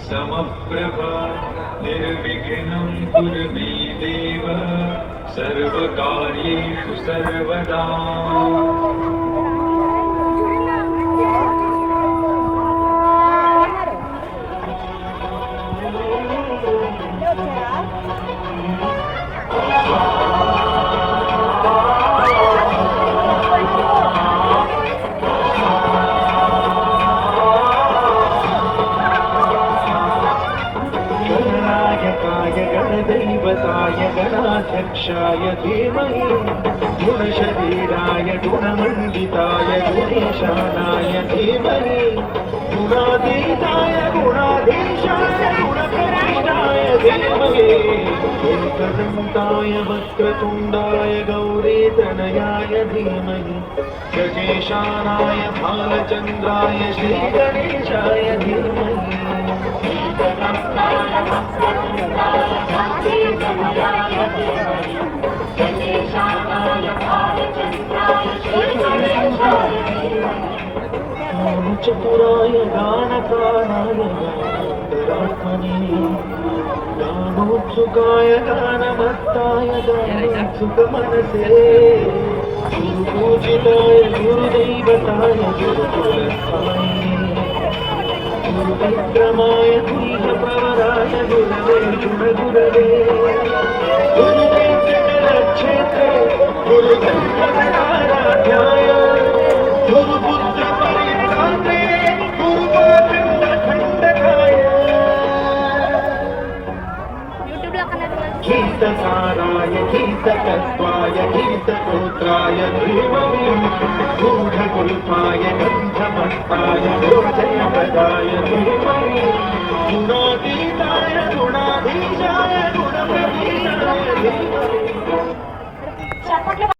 समप्रभ निर्विघ्नं कुरु मे देव सर्वकार्येषु सर्वदा। गणदैवताय गणाध्यक्षाय धीमहि गुणशरीराय गुणमण्डिताय गुणेशानाय धीमहि गुणातीताय गुणाधीशाय गुणप्रविष्टाय धीमहि एकदन्ताय वक्रतुण्डाय गौरीतनयाय धीमहि गजेशानाय भालचन्द्राय श्रीगणेशाय धीमहि चतुराय गानकाराय गानान्तरात्मने गानोत्सुकाय गानमत्ताय गानोत्सुकमनसे गुरुपूजिताय गुरुदैवताय गुरुकुलस्थायिने गुरुविक्रमाय तुल्यप्रवराय गुरवे गुणगुरवे गुरुवेङ्कटक्षेत्रे गुरुवेङ्कटराध्याय गुरुपुत्रपरित्रात्रे गुरुपाखण्डखण्डकाय गीतसाराय गीतकत्वाय गीतगोत्राय धीमहि गूढकुल्पाय गन्धमत्ताय गुरुजयप्रदाय धीमहि गुणातीताय गुणाधीशाय गुणप्रवीणाय धीमहि।